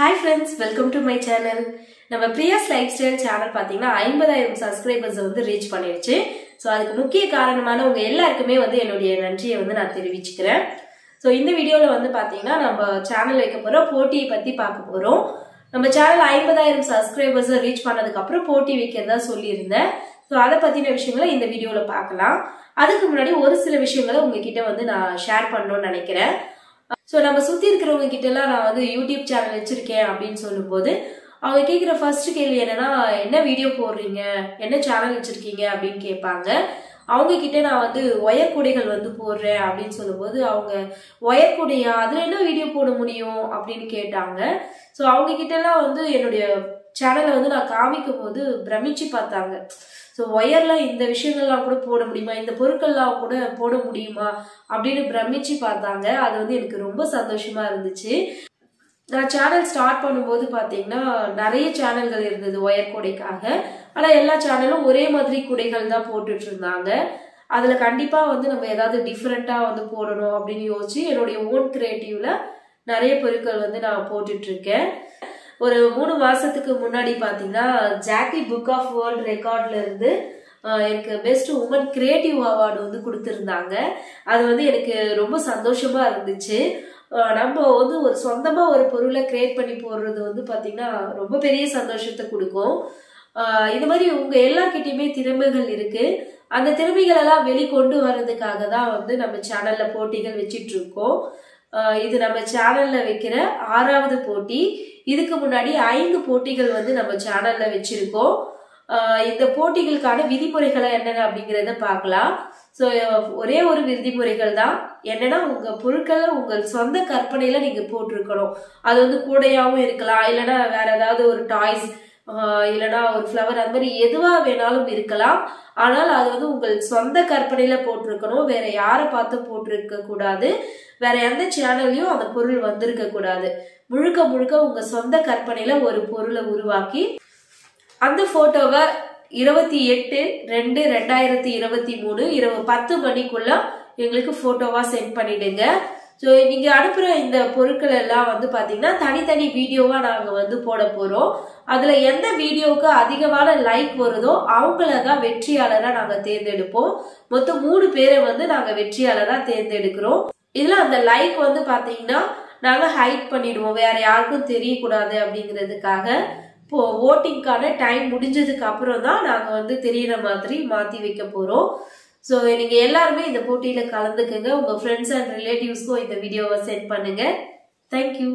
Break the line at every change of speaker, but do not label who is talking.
Hi friends, welcome to my channel. நம்ம Priya's lifestyle channel பாத்தீங்கன்னா 50,000 subscribers வந்து reach பண்ணிருச்சு. சோ அதுக்கு முக்கிய காரணமான உங்க எல்லாருக்குமே வந்து என்னுடைய நன்றியை வந்து நான் தெரிவிச்சுக்கிறேன். சோ இந்த வீடியோல வந்து பாத்தீங்கன்னா நம்ம சேனல் வைக்க போற போட்டியை பத்தி பார்க்க போறோம். நம்ம சேனல் 50,000 subscribers ரீச் பண்ணதுக்கு அப்புறம் போட்டி வைக்கிறதா சொல்லியிருந்தேன். சோ அத பத்தின விஷயங்களை இந்த வீடியோல பார்க்கலாம். அதுக்கு முன்னாடி ஒரு சில விஷயங்களை உங்ககிட்ட வந்து நான் ஷேர் பண்ணணும்னு நினைக்கிறேன். சோ நம்ம சுத்தி இருக்கிறவங்க கிட்ட எல்லாம் நான் வந்து யூடியூப் சேனல் வச்சிருக்கேன் அப்படின்னு சொல்லும்போது அவங்க கேக்குற ஃபர்ஸ்ட் கேள்வி என்னன்னா, என்ன வீடியோ போடுறீங்க, என்ன சேனல் வச்சிருக்கீங்க அப்படின்னு கேட்பாங்க. அவங்க கிட்ட நான் வந்து ஒயர் கூடைகள் வந்து போடுறேன் அப்படின்னு சொல்லும்போது அவங்க ஒயர் கூடையா, அதுல என்ன வீடியோ போட முடியும் அப்படின்னு கேட்டாங்க. சோ அவங்க கிட்ட எல்லாம் வந்து என்னுடைய சேனலை வந்து நான் காமிக்கும் போது பிரமிச்சு பார்த்தாங்க. ஸோ ஒயர்ல இந்த விஷயங்கள்லாம் கூட போட முடியுமா, இந்த பொருட்கள்லாம் கூட போட முடியுமா அப்படின்னு பிரமிச்சு பார்த்தாங்க. அது வந்து எனக்கு ரொம்ப சந்தோஷமா இருந்துச்சு. நான் சேனல் ஸ்டார்ட் பண்ணும்போது பார்த்தீங்கன்னா நிறைய சேனல்கள் இருந்தது ஒயர் கூடைக்காக. ஆனால் எல்லா சேனலும் ஒரே மாதிரி கூடைகள் தான் போட்டுட்டு இருந்தாங்க. அதுல கண்டிப்பா வந்து நம்ம ஏதாவது டிஃப்ரெண்டா வந்து போடணும் அப்படின்னு யோசிச்சு என்னுடைய ஓன் கிரியேட்டிவ்ல நிறைய பொருட்கள் வந்து நான் போட்டுட்டு இருக்கேன். ஒரு 3 மாசத்துக்கு முன்னாடி பாத்தீங்கன்னா ஜாக்கி புக் ஆஃப் வேர்ல்ட் ரெக்கார்ட்ல இருந்து எனக்கு பெஸ்ட் உமன் கிரியேட்டிவ் அவார்டு வந்து கொடுத்திருந்தாங்க. அது வந்து எனக்கு ரொம்ப சந்தோஷமா இருந்துச்சு. நம்ம வந்து ஒரு சொந்தமா ஒரு பொருளை கிரியேட் பண்ணி போடுறது வந்து பாத்தீங்கன்னா ரொம்ப பெரிய சந்தோஷத்தை கொடுக்கும். இது மாதிரி உங்க எல்லார்கிட்டயுமே திறமைகள் இருக்கு. அந்த திறமைகள் எல்லாம் வெளிக்கொண்டு வர்றதுக்காக தான் வந்து நம்ம சேனல்ல போட்டிகள் வச்சிட்டு இருக்கோம். இது நம்ம சேனல்ல வைக்கிற 6வது போட்டி. இதுக்கு முன்னாடி 5 போட்டிகள் வந்து நம்ம சேனல்ல வச்சிருக்கோம். இந்த போட்டிகளுக்கான விதிமுறைகளை என்னென்ன அப்படிங்கறத பார்க்கலாம். ஸோ ஒரே ஒரு விதிமுறைகள் தான். என்னன்னா உங்க பொருட்களை உங்கள் சொந்த கற்பனையில நீங்க போட்டிருக்கணும். அது வந்து கூடையாவும் இருக்கலாம், இல்லைன்னா வேற ஏதாவது ஒரு டாய்ஸ், இல்லைன்னா ஒரு ஃப்ளவர், அந்த மாதிரி எதுவா வேணாலும் இருக்கலாம். ஆனால் அது வந்து உங்கள் சொந்த கற்பனையில போட்டிருக்கணும். வேற யாரை பார்த்து போட்டிருக்க கூடாது. வேற எந்த சேனல்லையும் அந்த பொருள் வந்திருக்க கூடாது. முழுக்க முழுக்க உங்க சொந்த கற்பனையில ஒரு பொருளை உருவாக்கி அந்த போட்டோவை 28/2/2023 இரவு 10 மணிக்குள்ள எங்களுக்கு போட்டோவா சென்ட் பண்ணிடுங்க. ஸோ நீங்க அனுப்புற இந்த பொருட்கள் எல்லாம் வந்து பாத்தீங்கன்னா தனித்தனி வீடியோவா நாங்க வந்து போட போறோம். அதுல எந்த வீடியோவுக்கு அதிகமான லைக் வருதோ அவங்களதான் வெற்றியாளரா நாங்க தேர்ந்தெடுப்போம். மொத்தம் 3 பேரை வந்து நாங்க வெற்றியாளரா தேர்ந்தெடுக்கிறோம். இதுல அந்த லைக் வந்து பாத்தீங்கன்னா நாங்க ஹைட் பண்ணிடுவோம், வேற யாருக்கும் தெரியக்கூடாது அப்படிங்கிறதுக்காக. இப்போ ஓட்டிங்கான டைம் முடிஞ்சதுக்கு அப்புறம் தான் நாங்க வந்து தெரியற மாதிரி மாத்தி வைக்க போறோம். ஸோ நீங்க எல்லாருமே இந்த போட்டியில கலந்துக்குங்க. உங்க ஃப்ரெண்ட்ஸ் அண்ட் ரிலேட்டிவ்ஸ்க்கும் இந்த வீடியோவை சென்ட் பண்ணுங்க. தேங்க்யூ.